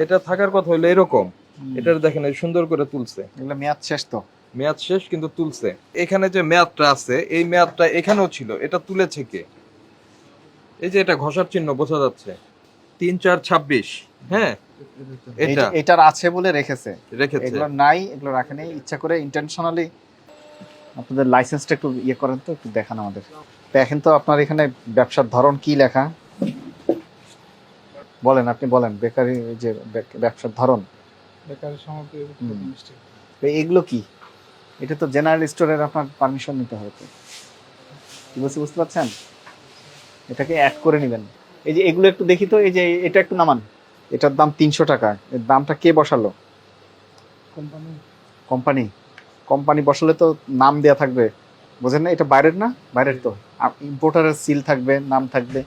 এটা থাকার কথা হলো এরকম। এটার দেখেন এই সুন্দর করে তুলছে। এগুলো মেয়াদ শেষ তো? মেয়াদ শেষ কিন্তু তুলছে। এখানে যে মেয়াদটা আছে এই মেয়াদটা এখানেও ছিল, এটা তুলেছে কে? এই যে এটা ঘষার চিহ্ন বোঝা যাচ্ছে 3/4/26। হ্যাঁ, এটা এটার আছে বলে রেখেছে, রেখেছে। এগুলো নাই, এগুলো রাখেনি ইচ্ছা করে ইন্টেনশনালি। আপনাদের লাইসেন্সটা একটু ইয়ে করেন তো, একটু দেখান আমাদের। দেখেন তো আপনার এখানে ব্যবসার ধরন কি লেখা, বলেন, আপনি বলেন। বেকারি, এই যে ব্যবসার ধরন, বেকারি সামগ্রী মিষ্টি। তো এগুলো কি? এটা তো জেনারেল স্টোরের, আপনার পারমিশন নিতে হবে তো। কি বলছি বুঝতে পারছেন? এটাকে অ্যাড করে নেবেন। এই যে এগুলো একটু দেখি তো, এই যে এটা একটু নামান। এটার দাম 300 টাকা। এর দামটা কে বসালো? কোম্পানি। কোম্পানি। কোম্পানি বসালে তো নাম দেয়া থাকবে, বোঝেন না? এটা বাইরের না? বাইরের তো ইম্পোর্টারের সিল থাকবে, নাম থাকবে,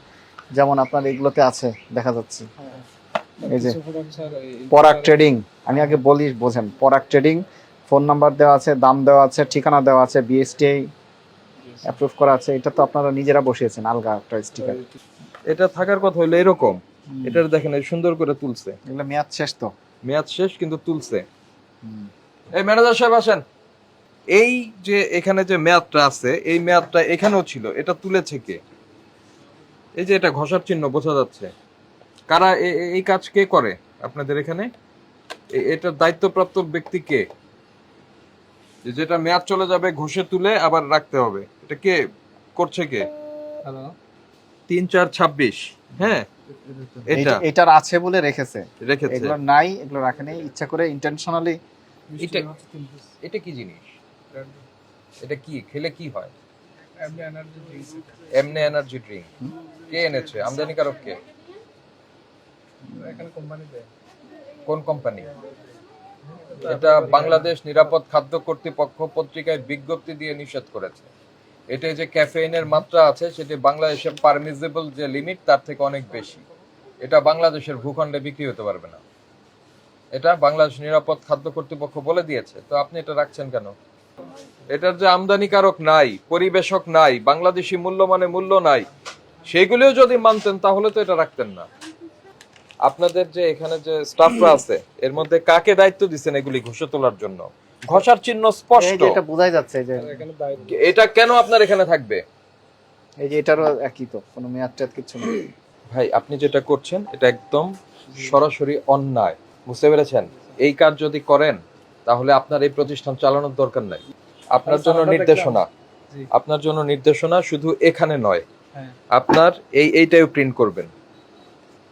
যেমন আপনার এগুলোতে আছে দেখা যাচ্ছে। এই যে পরাগ ট্রেডিং, আমি আগে বলি বোঝেন। পরাগ ট্রেডিং, ফোন নাম্বার দেওয়া আছে, দাম দেওয়া আছে, ঠিকানা দেওয়া আছে, বিএসটিআই অ্যাপ্রুভ করা আছে। এটা তো আপনারা নিজেরা বসিয়েছেন আলগা একটা স্টিকার। এটা থাকার কথা হলো এরকম। এটার দেখেন এই সুন্দর করে তুলছে। এগুলো মেয়াদ শেষ তো? মেয়াদ শেষ কিন্তু তুলছে। এই ম্যানেজার সাহেব আসেন। এই যে এখানে যে মেয়াদটা আছে এই মেয়াদটা এখানেও ছিল, এটা তুলেছে কে? এই যে এটা ঘষার চিহ্ন বোঝা যাচ্ছে। কারা এই কাজ কে করে আপনাদের এখানে? এটার দায়িত্বপ্রাপ্ত ব্যক্তি কে? যেটা মেয়াদ চলে যাবে ঘষে তুলে আবার রাখতে হবে, এটা কে করছে? কে? হ্যালো, 3/4/26। হ্যাঁ, এটা এটার আছে বলে রেখেছে, রেখেছে। এগুলো নাই, এগুলো রাখেনি ইচ্ছা করে ইন্টেনশনালি। এটা কি জিনিস? এটা কি খেলে কি হয়? এমনি এনার্জি ড্রিঙ্ক। কে এনেছে? আমদানিকারক কে? এখানে কোম্পানি দেয়। কোন কোম্পানি? এটা বাংলাদেশ নিরাপদ খাদ্য কর্তৃপক্ষ পত্রিকায় বিজ্ঞপ্তি দিয়ে নিষেধ করেছে। এটা যে ক্যাফেইনের মাত্রা আছে সেটি বাংলাদেশের পারমিসিবল যে লিমিট তার থেকে অনেক বেশি। এটা বাংলাদেশের ভূখণ্ডে বিক্রি হতে পারবে না। এটা বাংলাদেশ নিরাপদ খাদ্য কর্তৃপক্ষ বলে দিয়েছে, তো আপনি এটা রাখছেন কেন? এটার যে আমদানিকারক নাই, পরিবেশক নাই, বাংলাদেশি মূল্যমানে মূল্য নাই, সেগুলিও যদি মানতেন তাহলে তো এটা রাখতেন না। আপনাদের যে এখানে যে স্টাফরা আছে এর মধ্যে কাকে দায়িত্ব দিচ্ছেন এগুলি ঘষে তোলার জন্য? ঘষার চিহ্ন স্পষ্ট, এটা বোঝাই যাচ্ছে যে এখানে দায়িত্ব। এটা কেন আপনার এখানে থাকবে? এই যে এটারও একই তো, কোনো মেয়াদ টেয়াদ কিছু নেই। ভাই আপনি যেটা করছেন এটা একদম সরাসরি অন্যায়, বুঝতে পেরেছেন? এই কাজ যদি করেন তাহলে আপনার এই প্রতিষ্ঠান চালানোর দরকার নাই। আপনার জন্য নির্দেশনা, আপনার জন্য নির্দেশনা শুধু এখানে নয়, হ্যাঁ। আপনার এইটাও প্রিন্ট করবেন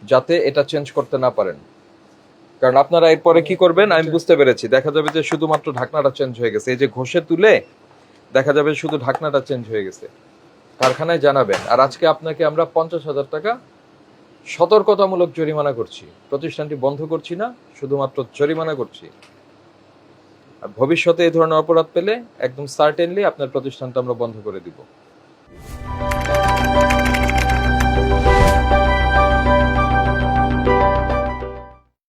যাতে এটা চেঞ্জ করতে না পারেন। কারণ আপনারা এরপরে কি করবেন আমি বুঝতে পেরেছি, দেখা যাবে যে শুধুমাত্র ঢাকনাটা চেঞ্জ হয়ে গেছে। এই যে ঘষে তুলে দেখা যাবে শুধু ঢাকনাটা চেঞ্জ হয়ে গেছে। কারখানায় জানাবেন। আর আজকে আপনাকে আমরা 50,000 টাকা সতর্কতামূলক জরিমানা করছি। প্রতিষ্ঠানটি বন্ধ করছি না, শুধুমাত্র জরিমানা করছি। আর ভবিষ্যতে এই ধরনের অপরাধ পেলে একদম সার্টেনলি আপনার প্রতিষ্ঠানটা আমরা বন্ধ করে দিব।